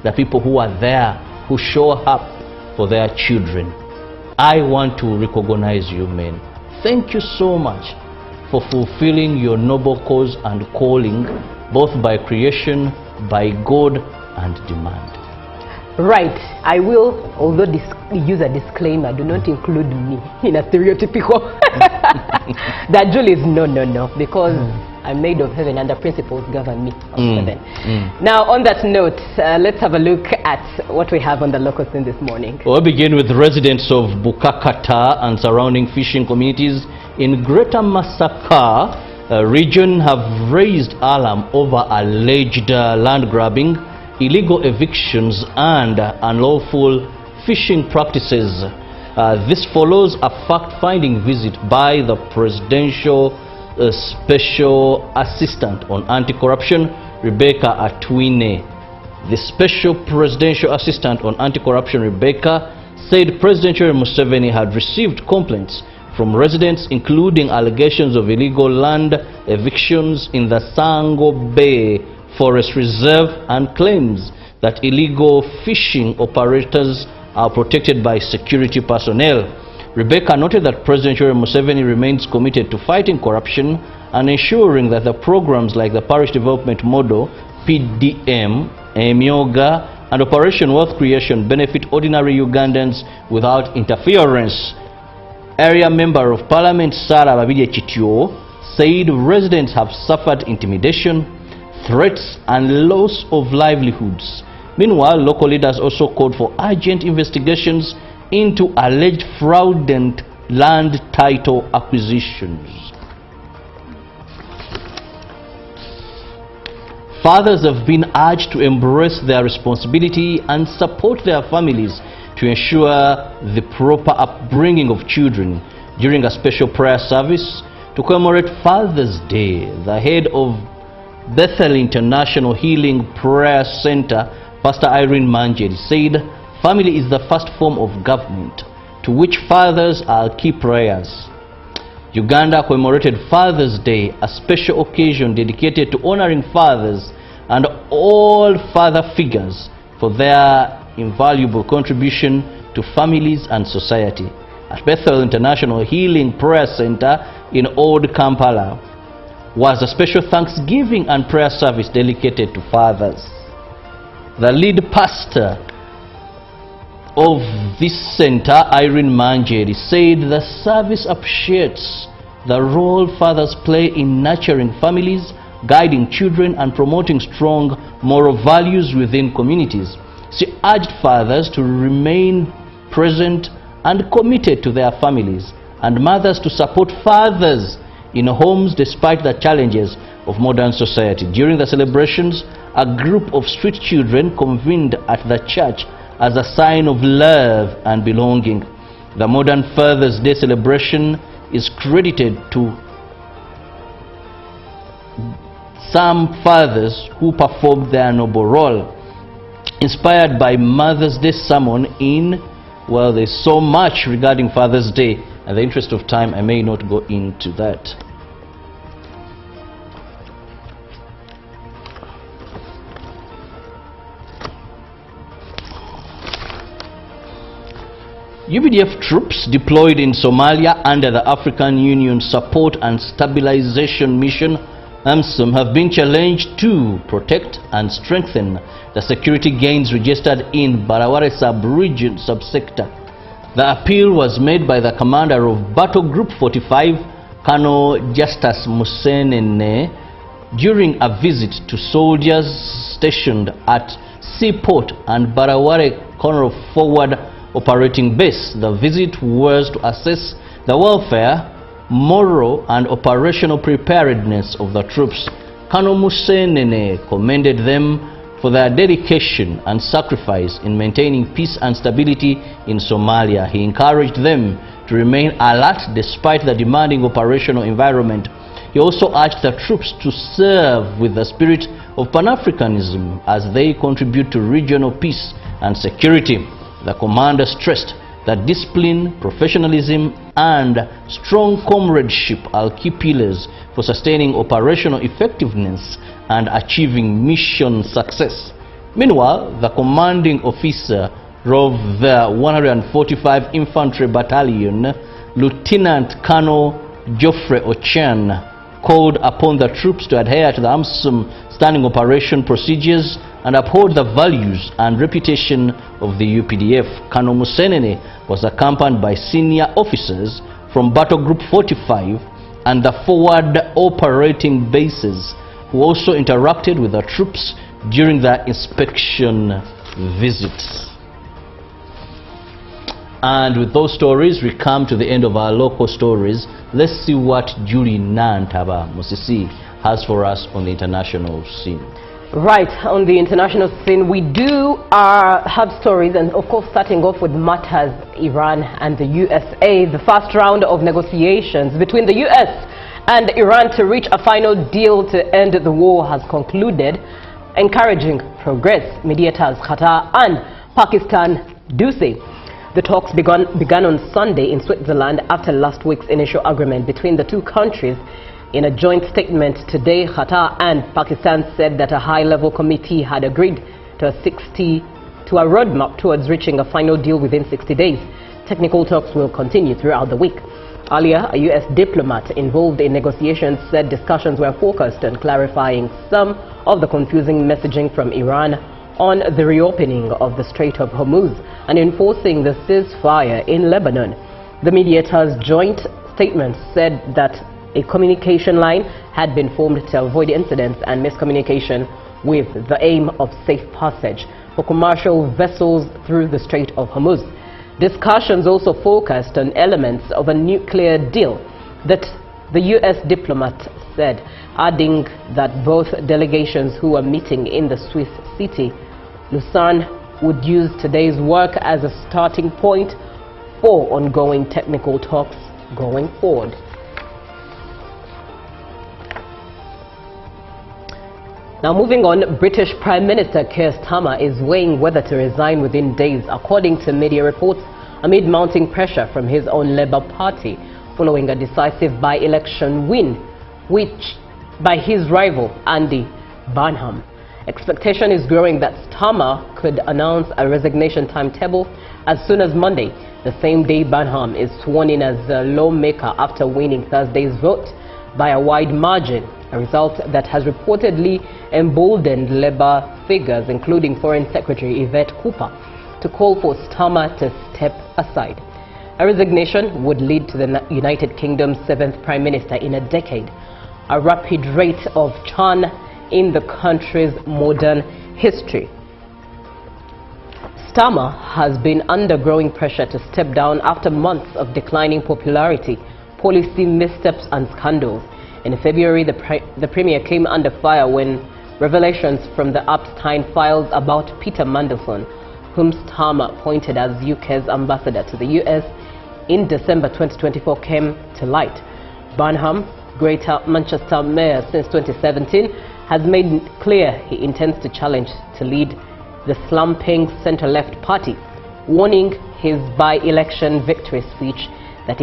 the people who are there, who show up for their children. I want to recognize you men. Thank you so much for fulfilling your noble cause and calling, both by creation, by God, and demand. Right. I will, although use a disclaimer, do not include me in a stereotypical. That Julie is no, because I'm made of heaven and the principles govern me of heaven. Now, on that note, let's have a look at what we have on the local scene this morning. We'll begin with residents of Bukakata and surrounding fishing communities in Greater Masaka region have raised alarm over alleged land grabbing, illegal evictions, and unlawful fishing practices. This follows a fact-finding visit by the Presidential Special Assistant on Anti-Corruption, Rebecca Atwine. The Special Presidential Assistant on Anti-Corruption, Rebecca, said President Yoweri Museveni had received complaints from residents, including allegations of illegal land evictions in the Sango Bay Forest Reserve, and claims that illegal fishing operators are protected by security personnel. Rebecca noted that President Yoweri Museveni remains committed to fighting corruption and ensuring that the programs like the Parish Development Model, PDM, Emyoga, and Operation Wealth Creation benefit ordinary Ugandans without interference. Area Member of Parliament Sarah Babirye Kityo said residents have suffered intimidation, threats, and loss of livelihoods. Meanwhile, local leaders also called for urgent investigations into alleged fraudulent land title acquisitions. Fathers have been urged to embrace their responsibility and support their families to ensure the proper upbringing of children. During a special prayer service to commemorate Father's Day, the head of Bethel International Healing Prayer Center, Pastor Irene Manjeri, said family is the first form of government, to which fathers are key prayers. Uganda commemorated Father's Day, a special occasion dedicated to honoring fathers and all father figures for their invaluable contribution to families and society. At Bethel International Healing Prayer Center in Old Kampala was a special Thanksgiving and prayer service dedicated to fathers. The lead pastor of this center, Irene Manjeri, said the service appreciates the role fathers play in nurturing families, guiding children, and promoting strong moral values within communities. She urged fathers to remain present and committed to their families, and mothers to support fathers in homes despite the challenges of modern society. During the celebrations, a group of street children convened at the church as a sign of love and belonging. The modern Father's Day celebration is credited to some fathers who performed their noble role. Inspired by Mother's Day sermon in, well, there's so much regarding Father's Day. In the interest of time, I may not go into that. UPDF troops deployed in Somalia under the African Union Support and Stabilization Mission AMSOM have been challenged to protect and strengthen the security gains registered in Baraware sub-region subsector. The appeal was made by the commander of Battle Group 45, Colonel Justus Musenene, during a visit to soldiers stationed at Seaport and Baraware Corner Forward Operating Base. The visit was to assess the welfare, moral, and operational preparedness of the troops. Colonel Musenene commended them for their dedication and sacrifice in maintaining peace and stability in Somalia. He encouraged them to remain alert despite the demanding operational environment. He also urged the troops to serve with the spirit of Pan-Africanism as they contribute to regional peace and security. The commander stressed that discipline, professionalism, and strong comradeship are key pillars for sustaining operational effectiveness and achieving mission success. Meanwhile, the commanding officer of the 145 Infantry Battalion, Lieutenant Colonel Geoffrey Ochen, called upon the troops to adhere to the AMSOM standing operation procedures and uphold the values and reputation of the UPDF. Colonel Musenene was accompanied by senior officers from Battle Group 45 and the forward operating bases, who also interacted with the troops during their inspection visits. And with those stories, we come to the end of our local stories. Let's see what Julie Nantaba Musisi has for us on the international scene. Right, on the international scene, we do have stories, and of course starting off with matters Iran and the USA. The first round of negotiations between the US and Iran to reach a final deal to end the war has concluded, encouraging progress. Mediators Qatar and Pakistan do say. The talks began on Sunday in Switzerland after last week's initial agreement between the two countries. In a joint statement today, Qatar and Pakistan said that a high-level committee had agreed to a roadmap towards reaching a final deal within 60 days. Technical talks will continue throughout the week. Earlier, a U.S. diplomat involved in negotiations said discussions were focused on clarifying some of the confusing messaging from Iran on the reopening of the Strait of Hormuz and enforcing the ceasefire in Lebanon. The mediators' joint statement said that a communication line had been formed to avoid incidents and miscommunication with the aim of safe passage for commercial vessels through the Strait of Hormuz. Discussions also focused on elements of a nuclear deal that the U.S. diplomat said, adding that both delegations who were meeting in the Swiss city, Lausanne, would use today's work as a starting point for ongoing technical talks going forward. Now moving on, British Prime Minister Keir Starmer is weighing whether to resign within days, according to media reports, amid mounting pressure from his own Labour Party following a decisive by-election win by his rival Andy Burnham. Expectation is growing that Starmer could announce a resignation timetable as soon as Monday, the same day Burnham is sworn in as a lawmaker after winning Thursday's vote by a wide margin, a result that has reportedly emboldened Labour figures, including Foreign Secretary Yvette Cooper, to call for Starmer to step aside. A resignation would lead to the United Kingdom's 7th Prime Minister in a decade, a rapid rate of churn in the country's modern history. Starmer has been under growing pressure to step down after months of declining popularity, policy missteps and scandals. In February, the Premier came under fire when revelations from the Epstein files about Peter Mandelson, whom Starmer appointed as UK's ambassador to the US in December 2024, came to light. Burnham, Greater Manchester Mayor since 2017, has made clear he intends to challenge to lead the slumping centre-left party, warning his by-election victory speech that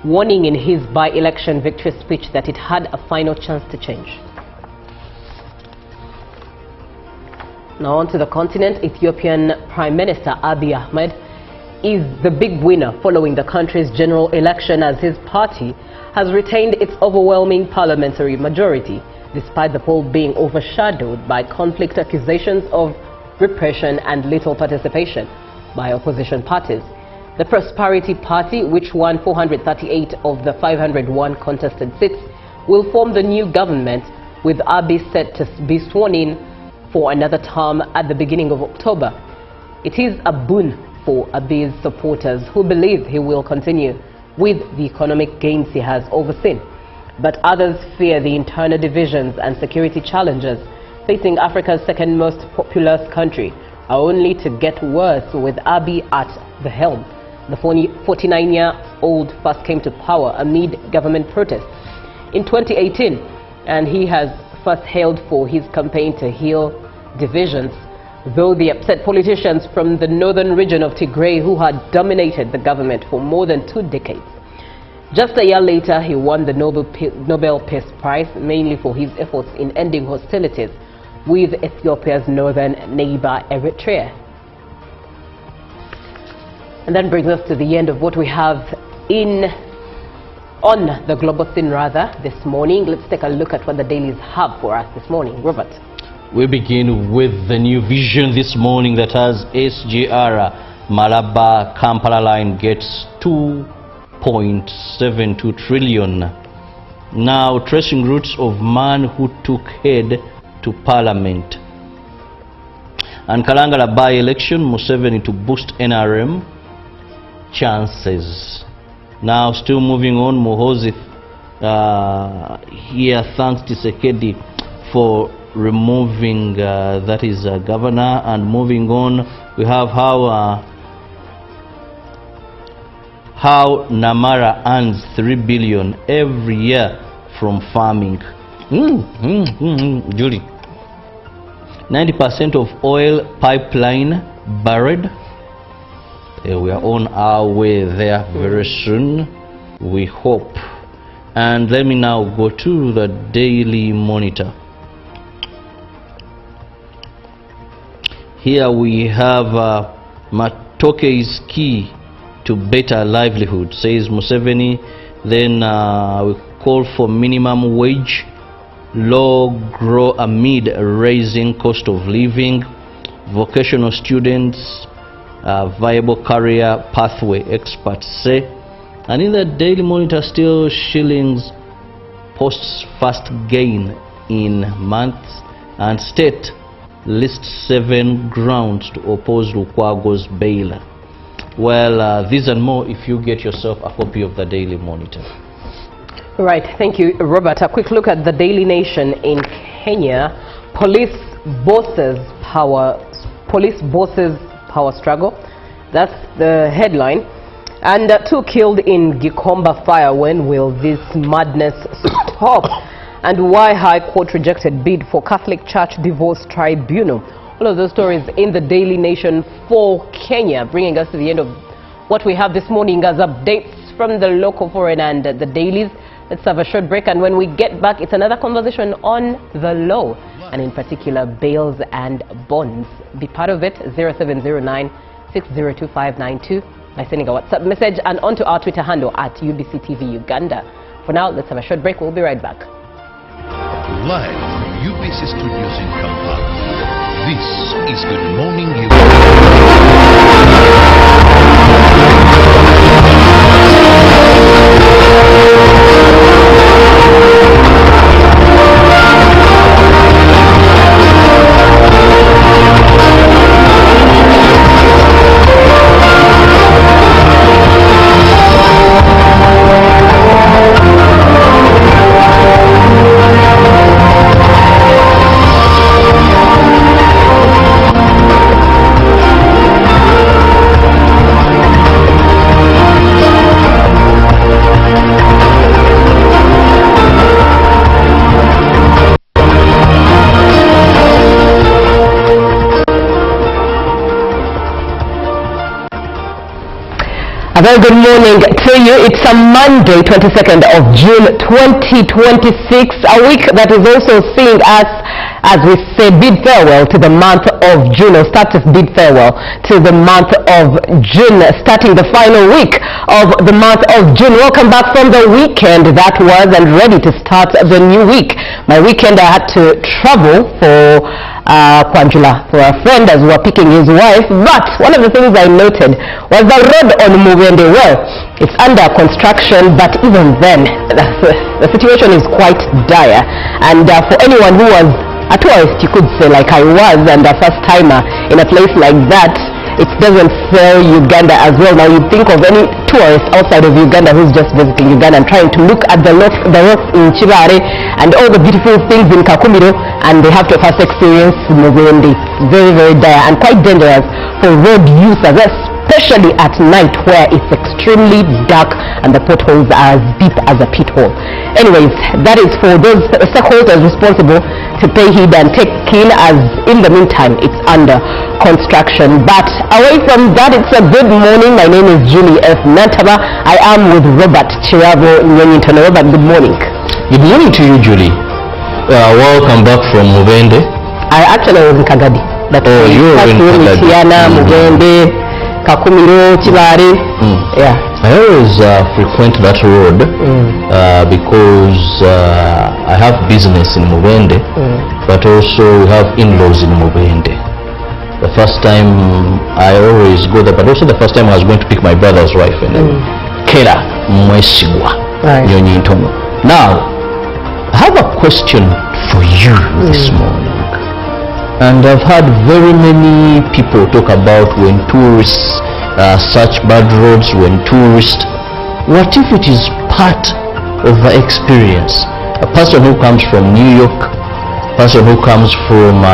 warning in his by-election victory speech that it had a final chance to change. Now on to the continent. Ethiopian Prime Minister Abiy Ahmed is the big winner following the country's general election, as his party has retained its overwhelming parliamentary majority, despite the poll being overshadowed by conflict accusations of repression and little participation by opposition parties. The Prosperity Party, which won 438 of the 501 contested seats, will form the new government, with Abiy set to be sworn in for another term at the beginning of October. It is a boon for Abiy's supporters, who believe he will continue with the economic gains he has overseen. But others fear the internal divisions and security challenges facing Africa's second most populous country are only to get worse with Abiy at the helm. The 49-year-old first came to power amid government protests in 2018, and he has first hailed for his campaign to heal divisions, though the upset politicians from the northern region of Tigray, who had dominated the government for more than 2 decades. Just a year later, he won the Nobel Peace Prize, mainly for his efforts in ending hostilities with Ethiopia's northern neighbor Eritrea. And that brings us to the end of what we have on the global scene this morning. Let's take a look at what the dailies have for us this morning. Robert. We begin with the new vision this morning that has SGR Malaba Kampala line gets 2.72 trillion. Now tracing roots of man who took head to parliament. And Kalangala by-election, Museveni to boost NRM chances. Now still moving on, Muhoozi here thanks Tshisekedi for removing that is governor. And moving on, we have how Namara earns 3 billion every year from farming. Julie, 90% of oil pipeline buried. We are on our way there very soon, we hope. And let me now go to the Daily Monitor. Here we have Matoke is key to better livelihood, says Museveni. Then we call for minimum wage, law grow amid raising cost of living, vocational students, viable career pathway, experts say. And in the Daily Monitor, still shillings posts first gain in months, and state lists 7 grounds to oppose Lukwago's bail. Well, these and more if you get yourself a copy of the Daily Monitor. Right, thank you, Robert. A quick look at the Daily Nation in Kenya. Police bosses power struggle. That's the headline. And 2 killed in Gikomba fire. When will this madness stop? And why High Court rejected bid for Catholic Church Divorce Tribunal. All of those stories in the Daily Nation for Kenya, bringing us to the end of what we have this morning as updates from the local, foreign and the dailies. Let's have a short break, and when we get back, it's another conversation on the law, and in particular bails and bonds. Be part of it. 0709-602592 by sending a WhatsApp message and onto our Twitter handle at UBCTV Uganda. For now, let's have a short break. We'll be right back. Live from UBC Studios in Kampala, this is Good Morning Uganda. A very good morning to you. It's a Monday, 22nd of June 2026, a week that is also seeing us, as we say, bid farewell to the month of June, or start to bid farewell to the month of June, starting the final week of the month of June. Welcome back from the weekend that was, and ready to start the new week. My weekend, I had to travel for Kwanjula for a friend as we were picking his wife, but one of the things I noted was the road on Muvende. Well, it's under construction, but even then the situation is quite dire, and for anyone who was a tourist, you could say, like I was, and a first timer in a place like that, it doesn't sell Uganda as well. Now you think of any tourist outside of Uganda who's just visiting Uganda and trying to look at the rocks in Chibare and all the beautiful things in Kakumiro, and they have to first experience Muvende. It's very, very dire and quite dangerous for road users, especially at night where it's extremely dark and the potholes are as deep as a pit hole. Anyways, that is for those stakeholders responsible to pay heed and take in, as in the meantime it's under construction. But away from that, it's a good morning. My name is Julie F. Nantaba. I am with Robert Chiravo Nyonyintono. Robert, good morning. Good morning to you, Julie. Welcome back from Muvende. Actually I was in Kagadi. You were in Kagadi. Tiana, Mugende, Kakumiro, Chibari. Yeah. I always frequent that road because I have business in Mubende, but also we have in-laws in Mubende. The first time I always go there, but also the first time I was going to pick my brother's wife and Kera Mwesigwa. Now, I have a question for you this morning. And I've heard very many people talk about when tourists search bad roads, when tourists, what if it is part of the experience? A person who comes from New York, a person who comes from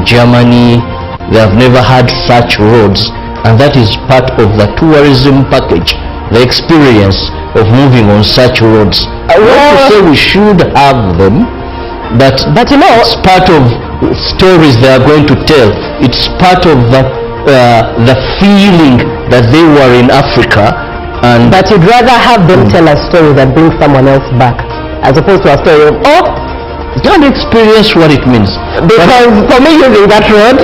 Germany, they have never had such roads, and that is part of the tourism package, the experience of moving on such roads. I want to say we should have them, but you know, it's part of stories they are going to tell. It's part of the feeling that they were in Africa. And but you'd rather have them tell a story that brings someone else back, as opposed to a story of, oh, don't experience what it means. Because for me, using that road,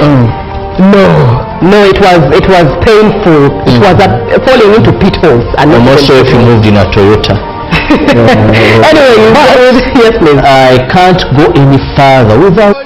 no, it was painful. It was falling into pit holes. And also if you moved in a Toyota. Anyway, yes please. I can't go any further without